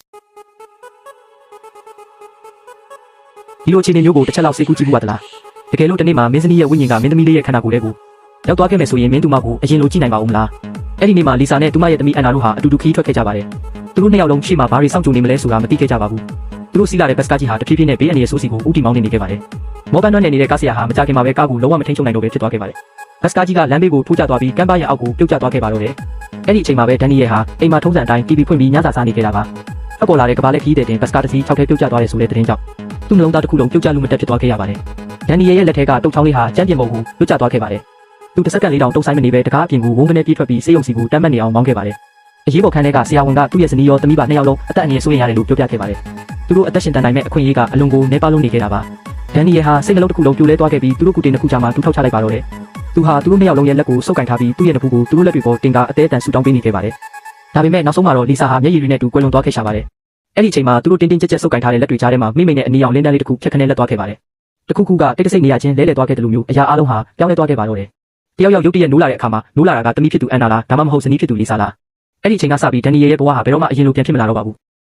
ဒီလိုအခြေအနေမျိုးကိုတစ်ချက်လောက်စိတ်ကူးကြည့်မှုပါသလားတကယ်လို့တနေ့မှာမင်းသမီးရဲ့ဝိညာဉ်ကမင်းသမီးလေးရဲ့ခန္ဓာကိုယ်လေးကိုရောက်သွားခဲ့မယ်ဆိုရင်မင်းသူမကိုအရင်လိုကြည့်နိုင်ပါဦးမလားအဲ့ဒီနေ့မှာလီဆာနဲ့သူမရဲ့သမီးအန်နာတို့ဟာအတူတူခီးထွက်ခဲ့ကြပါတယ်သူတို့နှစ်ယောက်လုံးရှေ့မှာဘာတွေစောင့်ကြိုနေမလဲဆိုတာမသိခဲ့ကြပါဘူးသူတို့စီးလာတဲ့ဘတ်စကားကြီးဟာတဖြည်းဖြည်းနဲ့ဘေးအန္တရာယ်ဆိုးစီကိုဦးတည်မောင်းနေခဲ့ပါတယ်မော်ဘန်နွမ်းနယ်နေတဲ့ကားဆရာဟာမကြခင်မှာပဲကားကိုလုံးဝမထိန်ချုပ်နိုင်တော့ပဲဖြစ်သွားခဲ့ပါတယ်ဘတ်စကားကြီးကလမ်းဘေးကိုထိုးကျသွားပြီးကမ်းပါးရဲ့အောက်ကိုပြုတ်ကျသွားခဲ့ပါတော့တယ်အဲ့ဒီအချိန်မှာပဲဒန်နီယယ်ဟာအိမ်မှာထုံးစံအတိုင်း TV ဖွင့်ပြီးညစာစားနေခဲ့တာပါအပေါ်လာတဲ့ကဘာလက်ခီးတဲ့တင်ဘတ်စကားတစ်စီး6ထဲပြုတ်ကျသွားတယ်ဆိုတဲ့သတင်းကြောင့်သူ့နှလုံးသားတစ်ခုလုံးပြုတ်ကျလို့မတက်ဖြစ်သွားခဲ့ရပါတယ်ဒန်နီယယ်ရဲ့လက်ထဲကတုတ်ချောင်းလေးဟာကျန်းပြင်းပုံကိုလွတ်ကျသွားခဲ့ပါတယ်သူတစ်စက္ကန့်လေးတောင်တုံးဆိုင်မနေပဲတကားအပြင်ကိုဝုန်းကနေပြေးထွက်ပြီးစေးရုံစီကိုတမ်းမှတ်နေအောင်မောင်းခဲ့ပါတယ်အရေးပေါ်ခန်းထဲကဆရာဝန်ကသူ့ရဲ့ဇနီးရောသမီးပါနှစ်ယောက်လုံးအသက်အန္တရာယ်ဆိုးရင်ရတယ်လို့ပြောပြခဲ့ပါတယ်သူတို့အသက်ရှင်တန်နိုင်မဲ့အခွင့်အရေးကအလွန်ကိုနှဲပါလုံးနေခဲ့တာပါဒန်နီယယ်ဟာစိတ်နှလုံးတစ်ခုလုံးပြိုလဲသွားခဲ့ပြီးသူတို့ကုတင်တစ်ခုကြားမှာတူထောက်ချလိုက်ပါတော့တယ်သူဟာသူတို့နှစ်ယောက်လုံးရဲ့လက်ကိုဆုပ်ကင်ထားပြီးသူ့ရဲ့တပူကိုသူတို့လက်တွေပေါ်တင်ကာအသေးအတန်ဆူတောင်းပေးနေခဲ့ပါတယ်ဒါပေမဲ့နောက်ဆုံးမှာတော့လီဆာဟာမျက်ရည်တွေနဲ့တူကွယ်လွန်သွားခဲ့ရှာပါတယ်အဲ့ဒီအချိန်မှာသူတို့တင်းတင်းကြပ်ကြပ်ဆုပ်ကင်ထားတဲ့လက်တွေကြားထဲမှာမိမိနဲ့အနီရောင်လင်းတန်းလေးတစ်ခုဖြတ်ခနဲလက်သွားခဲ့ပါတယ်တခုခုကတိတ်တဆိတ်နေရချင်းလဲလှယ်သွားခဲ့တယ်လို့မျိုးအရာအလုံးဟာပြောင်းလဲသွားခဲ့ပါတော့တယ်တယောက်ယောက်ရုတ်တရက်နိုးလာတဲ့အခါမှာနိုးလာတာကတမီးဖြစ်သူအန်နာလားဒါမှမဟုတ်ဇနီးဖြစ်သူလီဆာလားအဲ့ဒီအချိန်ကစပြီးဒန်နီယယ်ရဲ့ဘဝဟာဘယ်တော့မှအရင်လိုပြန်ဖြစ်မလာတော့ပါဘူး